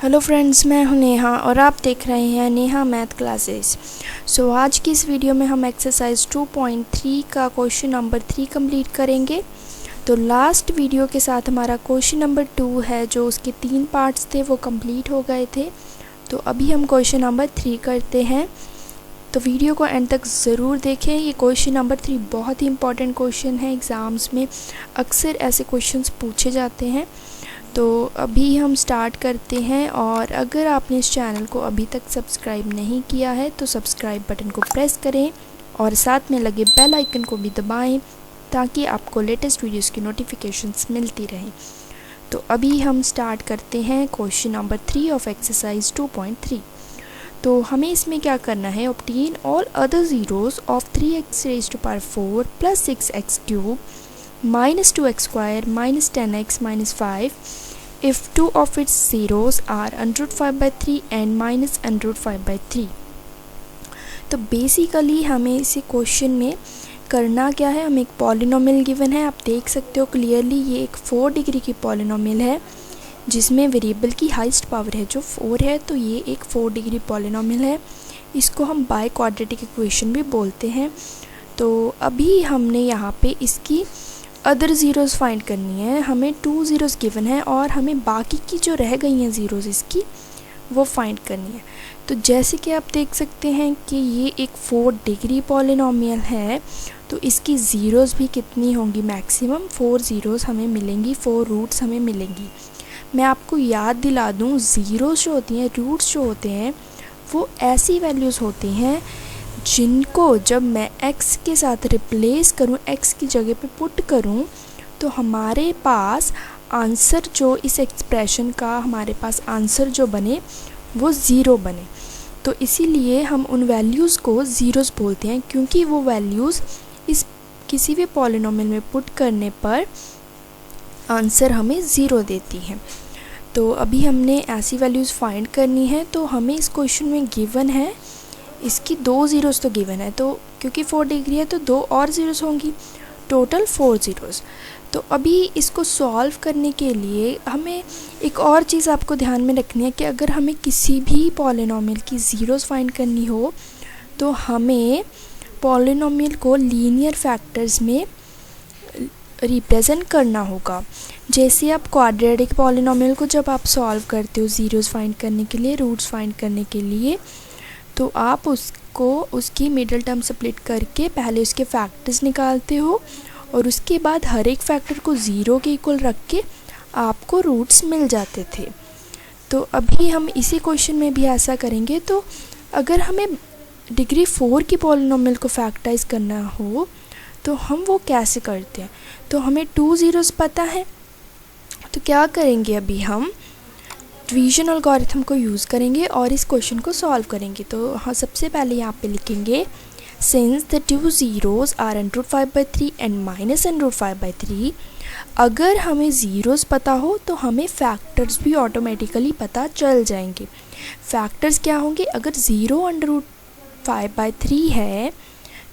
Hello friends, मैं हूं नेहा और आप देख रहे हैं नेहा मैथ क्लासेस। आज की इस वीडियो में हम एक्सरसाइज 2.3 का क्वेश्चन नंबर 3 कंप्लीट करेंगे। तो लास्ट वीडियो के साथ हमारा क्वेश्चन नंबर 2 है, जो उसके 3 पार्ट्स थे वो कंप्लीट हो गए थे। तो अभी हम क्वेश्चन नंबर 3 करते हैं, तो वीडियो को एंड तक ज़रूर देखें। ये क्वेश्चन नंबर 3 बहुत ही इंपॉर्टेंट क्वेश्चन है, एग्ज़ाम्स में अक्सर ऐसे क्वेश्चंस पूछे जाते हैं। तो अभी हम स्टार्ट करते हैं, और अगर आपने इस चैनल को अभी तक सब्सक्राइब नहीं किया है तो सब्सक्राइब बटन को प्रेस करें और साथ में लगे बेल आइकन को भी दबाएं, ताकि आपको लेटेस्ट वीडियोस की नोटिफिकेशंस मिलती रहें। तो अभी हम स्टार्ट करते हैं क्वेश्चन नंबर 3 ऑफ एक्सरसाइज 2.3। तो हमें इसमें क्या करना है, obtain all other zeros of 3x⁴ + 6x³ minus 2x² minus 10x minus 5 if two of its zeros are √5/3 and minus √5/3। तो बेसिकली हमें इसी क्वेश्चन में करना क्या है, हमें एक पॉलिनोमियल गिवन है। आप देख सकते हो क्लियरली ये एक 4 डिग्री की पॉलिनोमियल है, जिसमें वेरिएबल की हाईएस्ट पावर है जो 4 है। तो ये एक 4 डिग्री पॉलिनोमियल है, इसको हम बाय क्वाड्रेटिक इक्वेशन भी बोलते हैं। तो अभी हमने यहाँ पे इसकी अदर ज़ीरोज़ फाइंड करनी है। हमें 2 ज़ीरोज़ गिवन है और हमें बाकी की जो रह गई हैं ज़ीरोज़ इसकी वो फाइंड करनी है। तो जैसे कि आप देख सकते हैं कि ये एक 4 डिग्री पॉलिनोमियल है, तो इसकी ज़ीरोज़ भी कितनी होंगी, मैक्सिमम 4 ज़ीरोज़ हमें मिलेंगी, 4 रूट्स हमें मिलेंगी। मैं आपको याद दिला दूँ, ज़ीरोज़ जो होती हैं, रूट्स जो होते हैं, वो ऐसी वैल्यूज़ होती हैं जिनको जब मैं x के साथ रिप्लेस करूं, x की जगह पे पुट करूं, तो हमारे पास आंसर जो इस एक्सप्रेशन का हमारे पास आंसर जो बने वो ज़ीरो बने। तो इसीलिए हम उन वैल्यूज़ को ज़ीरोज़ बोलते हैं, क्योंकि वो वैल्यूज़ इस किसी भी पॉलिनोमियल में पुट करने पर आंसर हमें ज़ीरो देती हैं। तो अभी हमने ऐसी वैल्यूज़ फाइंड करनी है। तो हमें इस क्वेश्चन में गिवन है, इसकी 2 ज़ीरोज़ तो गिवन है, तो क्योंकि 4 डिग्री है तो 2 और ज़ीरोज़ होंगी, टोटल 4 ज़ीरोज़। तो अभी इसको सॉल्व करने के लिए हमें एक और चीज़ आपको ध्यान में रखनी है कि अगर हमें किसी भी पॉलिनोमियल की ज़ीरोज़ फाइंड करनी हो, तो हमें पॉलिनोमियल को लीनियर फैक्टर्स में रिप्रेजेंट करना होगा। जैसे आप क्वाड्रेटिक पॉलिनोमियल को जब आप सॉल्व करते हो ज़ीरोज़ फाइंड करने के लिए, रूट्स फाइंड करने के लिए, तो आप उसको उसकी मिडिल टर्म स्प्लिट करके पहले उसके फैक्टर्स निकालते हो, और उसके बाद हर एक फैक्टर को ज़ीरो के इक्वल रख के आपको रूट्स मिल जाते थे। तो अभी हम इसी क्वेश्चन में भी ऐसा करेंगे। तो अगर हमें डिग्री 4 की पॉलिनोमियल को फैक्टराइज करना हो तो हम वो कैसे करते हैं। तो हमें 2 ज़ीरोज़ पता है, तो क्या करेंगे, अभी हम डिवीजन एल्गोरिथम को यूज़ करेंगे और इस क्वेश्चन को सॉल्व करेंगे। तो हाँ, सबसे पहले यहाँ पे लिखेंगे since the 2 zeros are √5/3 and minus √5/3। अगर हमें ज़ीरोज़ पता हो तो हमें फैक्टर्स भी ऑटोमेटिकली पता चल जाएंगे। फैक्टर्स क्या होंगे, अगर 0 √5/3 है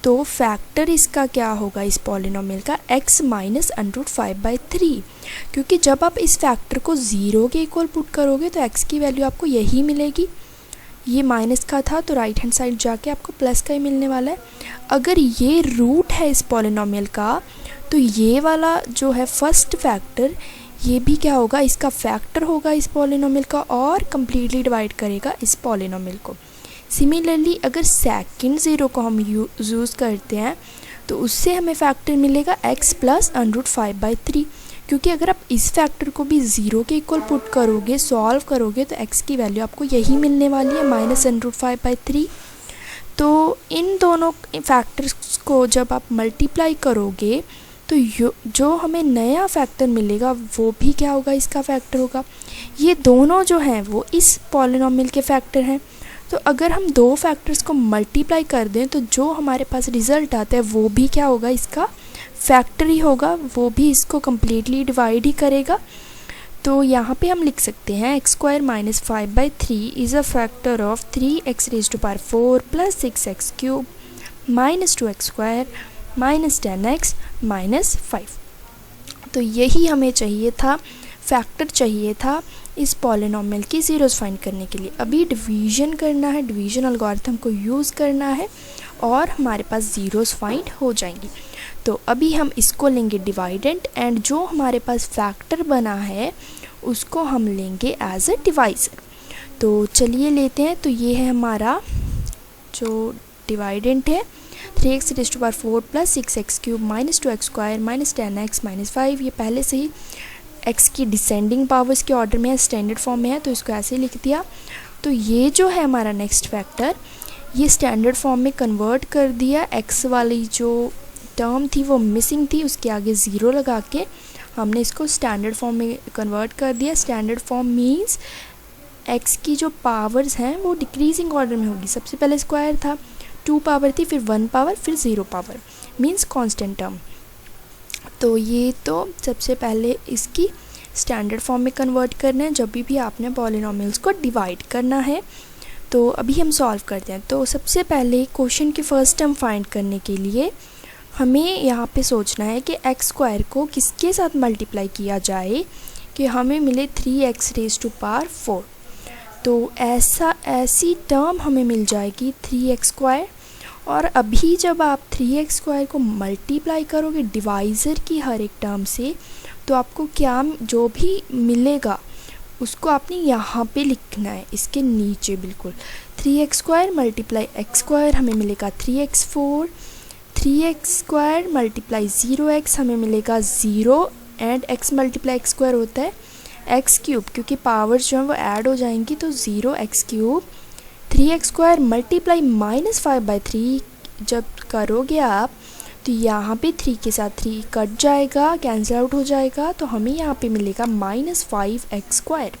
तो फैक्टर इसका क्या होगा, इस पॉलिनोमियल का x माइनस √5/3, क्योंकि जब आप इस फैक्टर को ज़ीरो के इक्वल पुट करोगे तो x की वैल्यू आपको यही मिलेगी। ये माइनस का था तो राइट हैंड साइड जाके आपको प्लस का ही मिलने वाला है। अगर ये रूट है इस पॉलिनोमियल का, तो ये वाला जो है फर्स्ट फैक्टर, ये भी क्या होगा, इसका फैक्टर होगा इस पॉलिनोमियल का, और कम्प्लीटली डिवाइड करेगा इस पॉलिनोमियल को। सिमिलरली अगर सेकंड ज़ीरो को हम यूज़ करते हैं तो उससे हमें फैक्टर मिलेगा x + √5/3, क्योंकि अगर आप इस फैक्टर को भी ज़ीरो के इक्वल पुट करोगे, सॉल्व करोगे, तो x की वैल्यू आपको यही मिलने वाली है, माइनस √5/3। तो इन दोनों फैक्टर्स को जब आप मल्टीप्लाई करोगे तो जो हमें नया फैक्टर मिलेगा वो भी क्या होगा, इसका फैक्टर होगा। ये दोनों जो हैं वो इस पॉलिनोमियल के फैक्टर हैं। तो अगर हम दो फैक्टर्स को मल्टीप्लाई कर दें तो जो हमारे पास रिज़ल्ट आता है वो भी क्या होगा, इसका फैक्टर ही होगा, वो भी इसको कम्प्लीटली डिवाइड ही करेगा। तो यहाँ पे हम लिख सकते हैं x² - 5/3 is a factor of 3x⁴ + 6x³ - 2x² - 10x - 5। तो यही हमें चाहिए था, फैक्टर चाहिए था इस पॉलिनोमियल की ज़ीरोस फाइंड करने के लिए। अभी डिवीजन करना है, डिवीजन एल्गोरिथम को यूज़ करना है और हमारे पास ज़ीरोस फाइंड हो जाएंगी। तो अभी हम इसको लेंगे डिवाइडेंट एंड जो हमारे पास फैक्टर बना है उसको हम लेंगे एज अ डिवाइज़र। तो चलिए लेते हैं। तो ये है हमारा जो डिवाइडेंट है 3x⁴ plus 6x³ minus 2x² minus 10x minus 5। ये पहले से ही x की डिसेंडिंग पावर्स के ऑर्डर में है, स्टैंडर्ड फॉर्म में है, तो इसको ऐसे लिख दिया। तो ये जो है हमारा नेक्स्ट फैक्टर, ये स्टैंडर्ड फॉर्म में कन्वर्ट कर दिया। x वाली जो टर्म थी वो मिसिंग थी, उसके आगे ज़ीरो लगा के हमने इसको स्टैंडर्ड फॉर्म में कन्वर्ट कर दिया। स्टैंडर्ड फॉर्म मीन्स x की जो पावर्स हैं वो डिक्रीजिंग ऑर्डर में होगी। सबसे पहले स्क्वायर था, 2 पावर थी, फिर 1 पावर, फिर 0 पावर, मीन्स कांस्टेंट टर्म। तो ये तो सबसे पहले इसकी स्टैंडर्ड फॉर्म में कन्वर्ट करना है जब भी आपने पॉलिनोमियल्स को डिवाइड करना है। तो अभी हम सॉल्व करते हैं। तो सबसे पहले क्वेश्चन की फर्स्ट टर्म फाइंड करने के लिए हमें यहाँ पे सोचना है कि x² को किसके साथ मल्टीप्लाई किया जाए कि हमें मिले 3x⁴। तो ऐसी टर्म हमें मिल जाएगी 3x²। और अभी जब आप 3x² को मल्टीप्लाई करोगे डिवाइज़र की हर एक टर्म से, तो आपको क्या जो भी मिलेगा उसको आपने यहाँ पे लिखना है, इसके नीचे बिल्कुल। 3x² मल्टीप्लाई x² हमें मिलेगा 3x4, 3x² मल्टीप्लाई 0x हमें मिलेगा 0 एंड x मल्टीप्लाई x² होता है x³, क्योंकि पावर्स जो हैं वो ऐड हो जाएंगी, तो 0x³। 3x² मल्टीप्लाई -5/3 जब करोगे आप तो यहाँ पे 3 के साथ 3 कट जाएगा, कैंसिल आउट हो जाएगा, तो हमें यहाँ पे मिलेगा -5x²।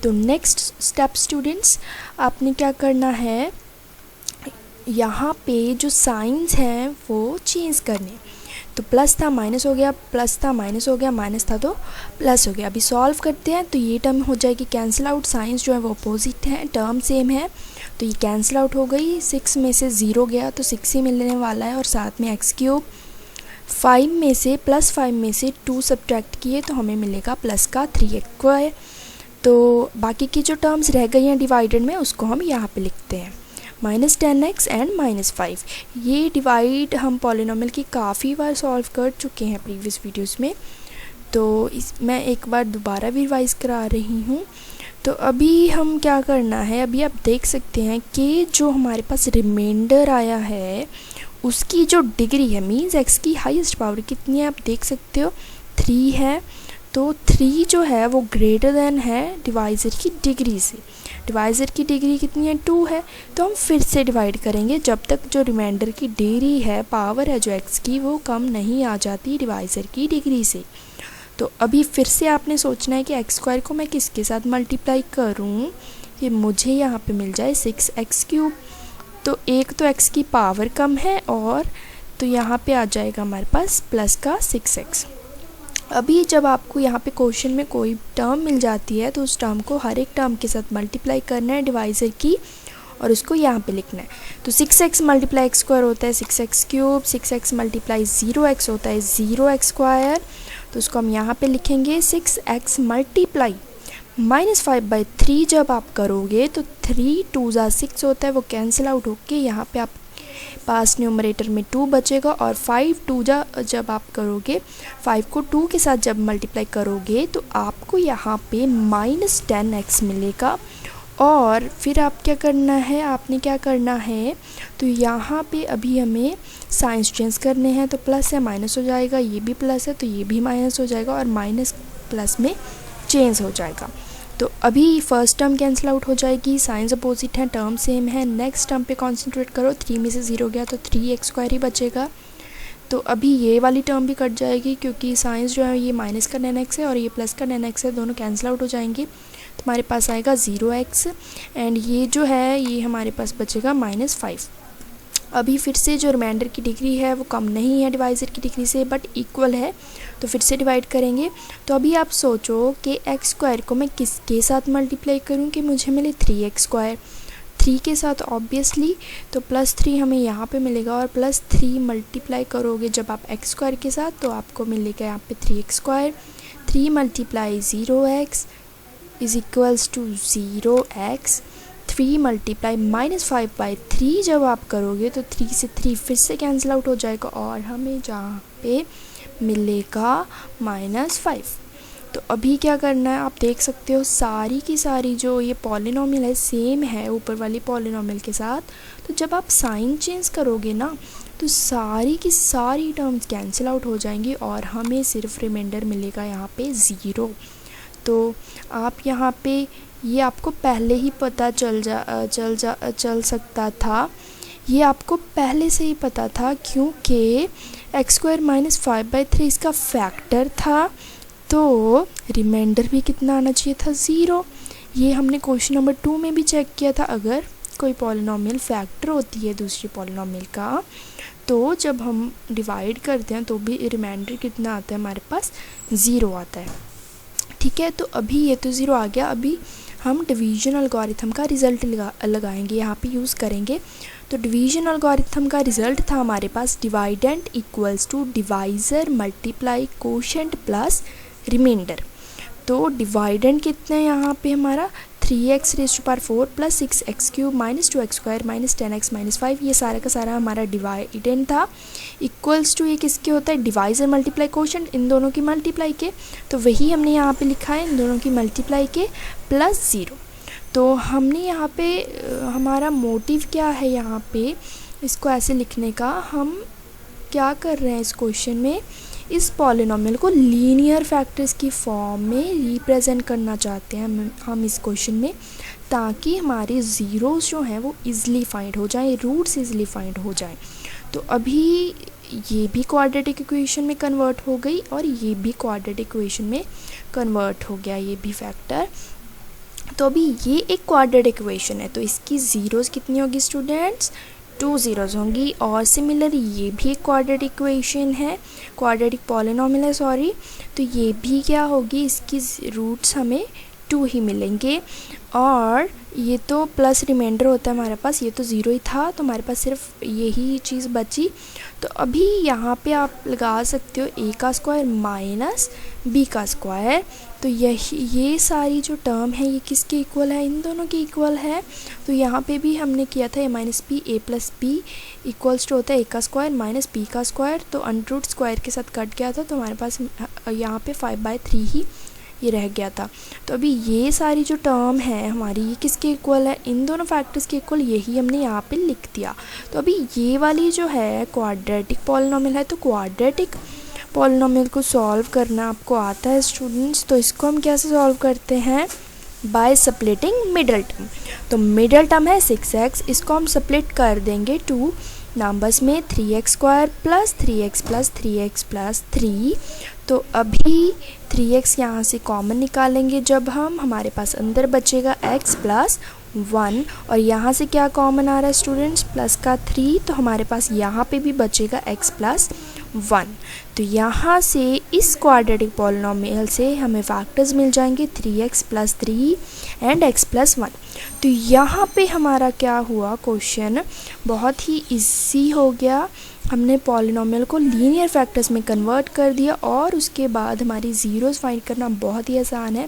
तो नेक्स्ट स्टेप स्टूडेंट्स, आपने क्या करना है, यहाँ पे जो साइंस हैं वो चेंज करने। तो प्लस था माइनस हो गया, प्लस था माइनस हो गया, माइनस था तो प्लस हो गया। अभी सॉल्व करते हैं। तो ये टर्म हो जाएगी कैंसिल आउट, साइंस जो है वो अपोजिट है, टर्म सेम है, तो ये कैंसिल आउट हो गई। 6 में से 0 गया तो 6 ही मिलने वाला है और साथ में x³। 5 में से +5 में से 2 सब्ट्रैक्ट किए तो हमें मिलेगा प्लस का 3x²। तो बाकी की जो टर्म्स रह गई हैं डिवाइडेड में उसको हम यहाँ पे लिखते हैं -10x एंड -5। ये डिवाइड हम पॉलिनोमियल की काफ़ी बार सॉल्व कर चुके हैं प्रीवियस वीडियोस में, तो मैं एक बार दोबारा भी रिवाइज़ करा रही हूँ। तो अभी हम क्या करना है, अभी आप देख सकते हैं कि जो हमारे पास रिमाइंडर आया है उसकी जो डिग्री है, मीन्स x की हाईएस्ट पावर कितनी है आप देख सकते हो 3 है। तो 3 जो है वो ग्रेटर देन है डिवाइज़र की डिग्री से। डिवाइज़र की डिग्री कितनी है 2 है, तो हम फिर से डिवाइड करेंगे जब तक जो रिमाइंडर की डिग्री है, पावर है जो x की, वो कम नहीं आ जाती डिवाइज़र की डिग्री से। तो अभी फिर से आपने सोचना है कि x² को मैं किसके साथ मल्टीप्लाई करूं कि मुझे यहाँ पे मिल जाए 6x³। तो एक तो x की पावर कम है और तो यहाँ पे आ जाएगा हमारे पास प्लस का 6x। अभी जब आपको यहाँ पे क्वेश्चन में कोई टर्म मिल जाती है तो उस टर्म को हर एक टर्म के साथ मल्टीप्लाई करना है डिवाइज़र की और उसको यहाँ पे लिखना है। तो 6x मल्टीप्लाई x² होता है 6x³, 6x मल्टीप्लाई 0x होता है 0x²। तो उसको हम यहाँ पे लिखेंगे 6x मल्टीप्लाई -5/3 जब आप करोगे तो 3 2 6 होता है, वो कैंसिल आउट होके यहाँ पे आप पास न्यूमरेटर में 2 बचेगा और 5 2 जब आप करोगे 5 को 2 के साथ जब मल्टीप्लाई करोगे तो आपको यहाँ पे -10x मिलेगा। और फिर आप क्या करना है, आपने क्या करना है, तो यहाँ पे अभी हमें साइंस चेंज करने हैं। तो प्लस है माइनस हो जाएगा, ये भी प्लस है तो ये भी माइनस हो जाएगा और माइनस प्लस में चेंज हो जाएगा। तो अभी फर्स्ट टर्म कैंसिल आउट हो जाएगी, साइंस अपोजिट है, टर्म सेम है। नेक्स्ट टर्म पे कॉन्सेंट्रेट करो, 3 में से 0 गया तो 3x² ही बचेगा। तो अभी ये वाली टर्म भी कट जाएगी क्योंकि साइंस जो है ये माइनस का 10x है और ये प्लस का 10x है, दोनों कैंसिल आउट हो जाएंगे। तो हमारे पास आएगा 0x एंड ये जो है ये हमारे पास बचेगा -5। अभी फिर से जो रिमाइंडर की डिग्री है वो कम नहीं है डिवाइज़र की डिग्री से बट इक्वल है, तो फिर से डिवाइड करेंगे। तो अभी आप सोचो कि x² को मैं किसके साथ मल्टीप्लाई करूं कि मुझे मिले 3x²। 3 के साथ ऑब्वियसली, तो +3 हमें यहाँ पे मिलेगा और +3 मल्टीप्लाई करोगे जब आप x² के साथ तो आपको मिलेगा यहाँ पे 3x²। 3 multiply 0x is equals to 0x 3 multiply -5/3 जब आप करोगे तो 3 से 3 फिर से कैंसिल आउट हो जाएगा और हमें जहाँ पे मिलेगा -5। तो अभी क्या करना है, आप देख सकते हो सारी की सारी जो ये पॉलिनॉमियल है सेम है ऊपर वाली पॉलिनॉमियल के साथ। तो जब आप साइन चेंज करोगे ना तो सारी की सारी टर्म्स कैंसिल आउट हो जाएंगी और हमें सिर्फ रिमाइंडर मिलेगा यहाँ पे 0। तो आप यहाँ पे ये आपको पहले ही पता चल सकता था, ये आपको पहले से ही पता था क्योंकि x² - 5/3 इसका फैक्टर था। तो रिमाइंडर भी कितना आना चाहिए था, 0। ये हमने क्वेश्चन नंबर 2 में भी चेक किया था। अगर कोई पॉलिनॉमियल फैक्टर होती है दूसरी पॉलिनॉमियल का तो जब हम डिवाइड करते हैं तो भी रिमाइंडर कितना आता है, हमारे पास 0 आता है। ठीक है, तो अभी ये तो 0 आ गया। अभी हम डिवीजन एल्गोरिथम का रिज़ल्ट लगाएंगे, यहाँ पे यूज़ करेंगे। तो डिवीजन एल्गोरिथम का रिज़ल्ट था हमारे पास dividend equals to divisor multiply quotient plus remainder. तो डिवाइडेंट कितना है यहाँ पे हमारा 3x⁴ plus 6x³ - 2x² - 10x - 5, ये सारा का सारा हमारा डिवाइडेंट था। इक्वल्स टू ये किसके होता है, डिवाइज़र मल्टीप्लाई कोशेंट, इन दोनों की मल्टीप्लाई के। तो वही हमने यहाँ पे लिखा है, इन दोनों की मल्टीप्लाई के प्लस 0। तो हमने यहाँ पे हमारा मोटिव क्या है यहाँ पे इसको ऐसे लिखने का, हम क्या कर रहे हैं इस क्वेश्चन में, इस पॉलिनॉमियल को लीनियर फैक्टर्स की फॉर्म में रिप्रेजेंट करना चाहते हैं हम इस क्वेश्चन में, ताकि हमारे ज़ीरोज़ जो हैं वो इजीली फाइंड हो जाएं, रूट्स इजीली फाइंड हो जाएं। तो अभी ये भी क्वाड्रेटिक इक्वेशन में कन्वर्ट हो गई और ये भी क्वाड्रेटिक इक्वेशन में कन्वर्ट हो गया, ये भी फैक्टर। तो अभी ये एक क्वाड्रेटिक इक्वेशन है तो इसकी ज़ीरोज़ कितनी होगी स्टूडेंट्स, 2 ज़ीरोज़ होंगी। और सिमिलर ये भी एक क्वाड्रेटिक इक्वेशन है, क्वाड्रेटिक पॉलिनॉमियल है सॉरी। तो ये भी क्या होगी, इसकी रूट्स हमें 2 ही मिलेंगे। और ये तो प्लस रिमाइंडर होता है हमारे पास, ये तो 0 ही था तो हमारे पास सिर्फ यही चीज़ बची। तो अभी यहाँ पे आप लगा सकते हो a² माइनस b²। तो ये सारी जो टर्म है ये किसके इक्वल है, इन दोनों के इक्वल है। तो यहाँ पे भी हमने किया था a - b a + b equals to होता है a² माइनस b²। तो अंडर स्क्वायर के साथ कट गया था तो हमारे पास यहाँ पे 5/3 ही ये रह गया था। तो अभी ये सारी जो टर्म है हमारी ये किसके इक्वल है, इन दोनों फैक्टर्स के इक्वल, यही हमने यहाँ पे लिख दिया। तो अभी ये वाली जो है क्वाड्रेटिक पॉलिनॉमियल है। तो क्वाड्रेटिक पॉलिनॉमियल को सॉल्व करना आपको आता है स्टूडेंट्स। तो इसको हम कैसे सॉल्व करते हैं, बाय स्प्लिटिंग मिडल टर्म। तो मिडल टर्म है 6x, इसको हम स्प्लिट कर देंगे 2 नंबर्स में, 3x² plus 3x plus 3x plus 3। तो अभी 3x यहाँ से कॉमन निकालेंगे जब हम, हमारे पास अंदर बचेगा x प्लस 1 और यहाँ से क्या कॉमन आ रहा है स्टूडेंट्स, प्लस का 3। तो हमारे पास यहाँ पे भी बचेगा x प्लस 1। तो यहाँ से इस क्वाड्रेटिक पॉलिनॉमियल से हमें फैक्टर्स मिल जाएंगे 3x plus 3 and x plus 1। तो यहाँ पे हमारा क्या हुआ, क्वेश्चन बहुत ही इजी हो गया। हमने पॉलिनॉमियल को लीनियर फैक्टर्स में कन्वर्ट कर दिया और उसके बाद हमारी ज़ीरोज़ फाइंड करना बहुत ही आसान है।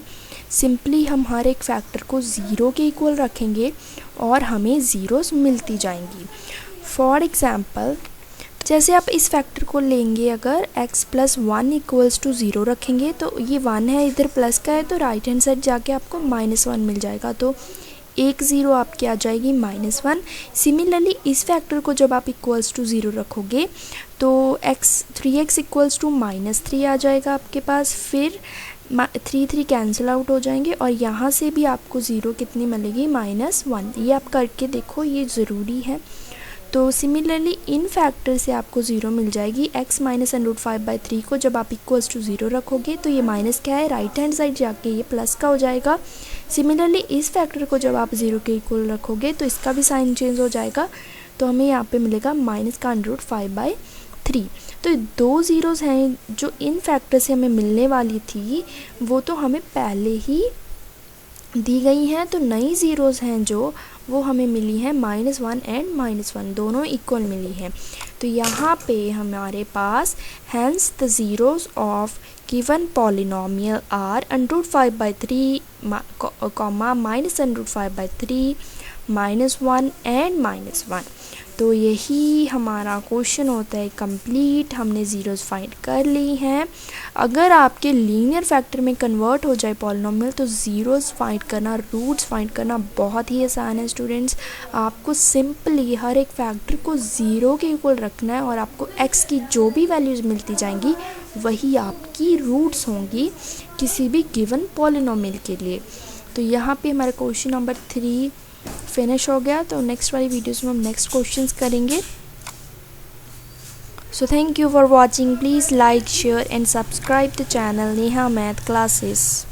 सिंपली हम हर एक फैक्टर को 0 के इक्वल रखेंगे और हमें ज़ीरोज़ मिलती जाएंगी। फॉर एग्ज़ाम्पल जैसे आप इस फैक्टर को लेंगे, अगर x प्लस 1 इक्वल्स टू 0 रखेंगे तो ये 1 है, इधर प्लस का है तो राइट हैंड साइड जाके आपको -1 मिल जाएगा। तो एक 0 आपकी आ जाएगी -1। सिमिलरली इस फैक्टर को जब आप इक्वल्स टू 0 रखोगे तो 3x इक्वल्स टू -3 आ जाएगा आपके पास। फिर 3 कैंसिल आउट हो जाएंगे और यहाँ से भी आपको 0 कितनी मिलेगी, -1। ये आप करके देखो, ये ज़रूरी है। तो सिमिलरली इन फैक्टर से आपको 0 मिल जाएगी। x माइनस √5/3 को जब आप इक्वल्स टू 0 रखोगे तो ये माइनस क्या है, राइट हैंड साइड जाके ये प्लस का हो जाएगा। सिमिलरली इस फैक्टर को जब आप 0 के इक्वल रखोगे तो इसका भी साइन चेंज हो जाएगा। तो हमें यहाँ पे मिलेगा माइनस का √5/3। तो 2 ज़ीरोज़ हैं जो इन फैक्टर से हमें मिलने वाली थी, वो तो हमें पहले ही दी गई हैं। तो नई ज़ीरोज़ हैं जो वो हमें मिली हैं -1 एंड -1 दोनों इक्वल मिली हैं। तो यहाँ पे हमारे पास hence the zeroes of given polynomial are √5/3 comma -√5/3 -1 and -1। तो यही हमारा क्वेश्चन होता है कंप्लीट। हमने ज़ीरोज़ फाइंड कर ली हैं। अगर आपके लीनियर फैक्टर में कन्वर्ट हो जाए पॉलिनोमियल तो ज़ीरोज़ फाइंड करना, रूट्स फाइंड करना बहुत ही आसान है स्टूडेंट्स। आपको सिंपली हर एक फैक्टर को ज़ीरो के इक्वल रखना है और आपको एक्स की जो भी वैल्यूज़ मिलती जाएंगी वही आपकी रूट्स होंगी किसी भी गिवन पॉलिनोमियल के लिए। तो यहाँ पे हमारा क्वेश्चन नंबर 3 फिनिश हो गया। तो नेक्स्ट वाली वीडियोस में हम नेक्स्ट क्वेश्चंस करेंगे। So thank you for watching. Please like, share and subscribe the channel Neha math classes.